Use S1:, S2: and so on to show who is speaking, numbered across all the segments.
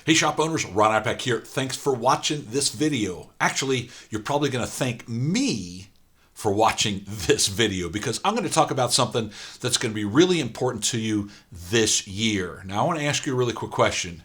S1: Hey shop owners, Ron Ipach here. Thanks for watching this video. Actually, you're probably going to thank me for watching this video because I'm going to talk about something that's going to be really important to you this year. Now, I want to ask you a really quick question.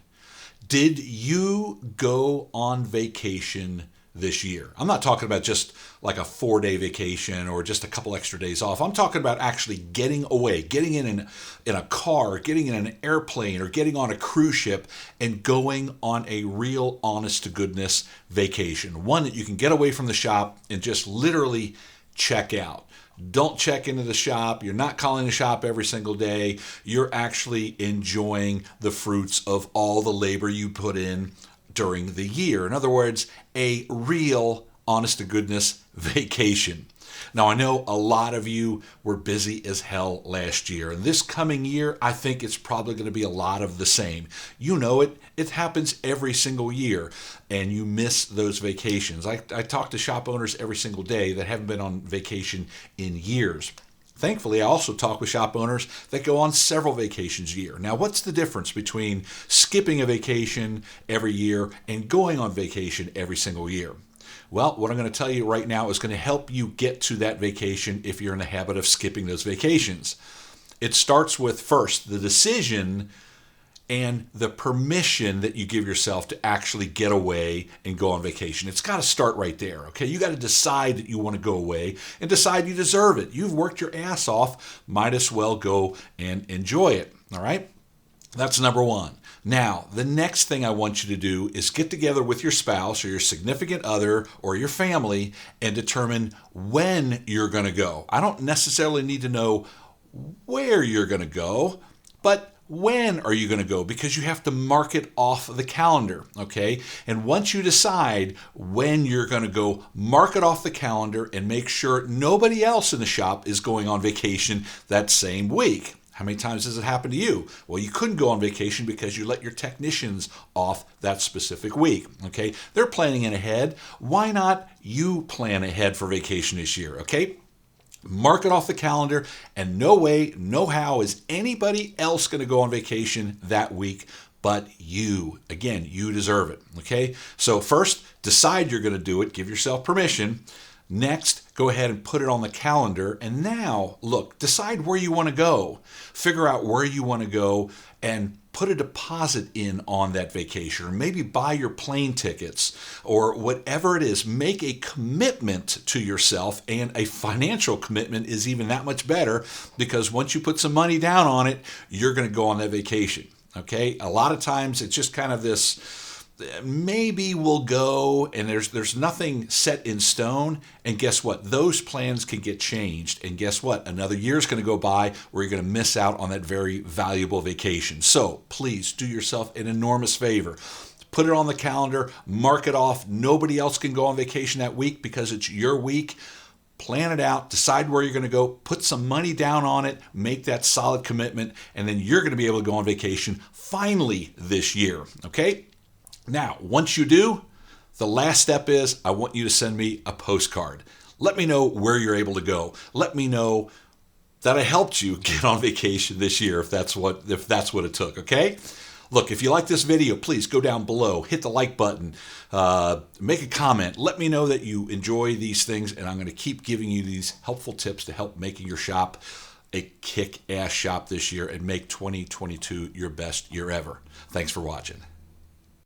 S1: Did you go on vacation this year? I'm not talking about just like a 4-day vacation or just a couple extra days off. I'm talking about actually getting away, getting in a car, getting in an airplane, or getting on a cruise ship and going on a real honest-to-goodness vacation. One that you can get away from the shop and just literally check out. Don't check into the shop. You're not calling the shop every single day. You're actually enjoying the fruits of all the labor you put in during the year. In other words, a real honest-to-goodness vacation. Now, I know a lot of you were busy as hell last year, and this coming year, I think it's probably going to be a lot of the same. You know it. It happens every single year, and you miss those vacations. I talk to shop owners every single day that haven't been on vacation in years. Thankfully, I also talk with shop owners that go on several vacations a year. Now, what's the difference between skipping a vacation every year and going on vacation every single year? Well, what I'm going to tell you right now is going to help you get to that vacation if you're in the habit of skipping those vacations. It starts with, first, the decision and the permission that you give yourself to actually get away and go on vacation. It's got to start right there, okay? You got to decide that you want to go away and decide you deserve it. You've worked your ass off, might as well go and enjoy it, all right? That's number one. Now, the next thing I want you to do is get together with your spouse or your significant other or your family and determine when you're going to go. I don't necessarily need to know where you're going to go, but when are you going to go? Because you have to mark it off the calendar, okay? And once you decide when you're going to go, mark it off the calendar and make sure nobody else in the shop is going on vacation that same week. How many times has it happened to you? Well, you couldn't go on vacation because you let your technicians off that specific week, okay? They're planning in ahead. Why not you plan ahead for vacation this year, okay? Mark it off the calendar, and no way, no how is anybody else going to go on vacation that week but you. Again, you deserve it, okay? So first, decide you're going to do it. Give yourself permission. Next, go ahead and put it on the calendar. And now, look, decide where you want to go. Figure out where you want to go and put a deposit in on that vacation, or maybe buy your plane tickets or whatever it is. Make a commitment to yourself, and a financial commitment is even that much better because once you put some money down on it, you're going to go on that vacation. Okay? A lot of times it's just kind of this, maybe we'll go, and there's nothing set in stone. And guess what? Those plans can get changed. And guess what? Another year's going to go by where you're going to miss out on that very valuable vacation. So please do yourself an enormous favor. Put it on the calendar, mark it off. Nobody else can go on vacation that week because it's your week. Plan it out, decide where you're going to go, put some money down on it, make that solid commitment, and then you're going to be able to go on vacation finally this year. Okay? Now, once you do, the last step is I want you to send me a postcard. Let me know where you're able to go. Let me know that I helped you get on vacation this year if that's what it took, okay? Look, if you like this video, please go down below, hit the like button, make a comment. Let me know that you enjoy these things, and I'm going to keep giving you these helpful tips to help making your shop a kick-ass shop this year and make 2022 your best year ever. Thanks for watching.